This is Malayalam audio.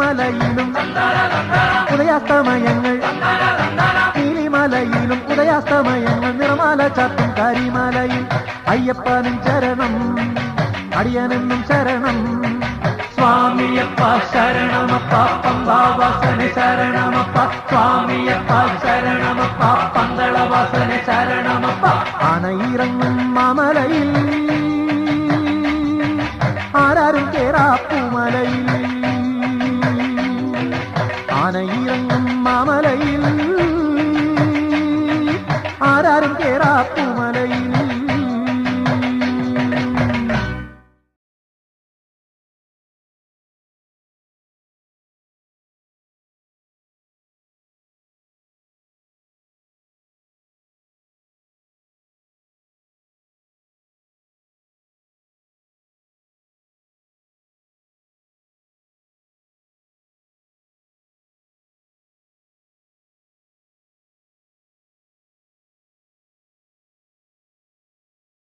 നീലിമലയിലും ഉദയാസ്തമയങ്ങൾ നീലിമലയിലും ഉദയാസ്തമയങ്ങൾ നിറമാല ചാത്തും കരിമലയിൽ അയ്യപ്പനും ശരണം അടിയനെന്നും ശരണം സ്വാമിയപ്പ ശരണമപ്പ പമ്പാവാസന ശരണമപ്പ സ്വാമിയപ്പ ശരണമപ്പ പന്തളവാസന ശരണമപ്പ ആനയിറങ്ങും മാമലയിൽ ആരാരും കേറാപ്പൂമലയിൽ ആനയിറങ്ങും മാമലയിൽ ആരാരും കേറാപ്പൂ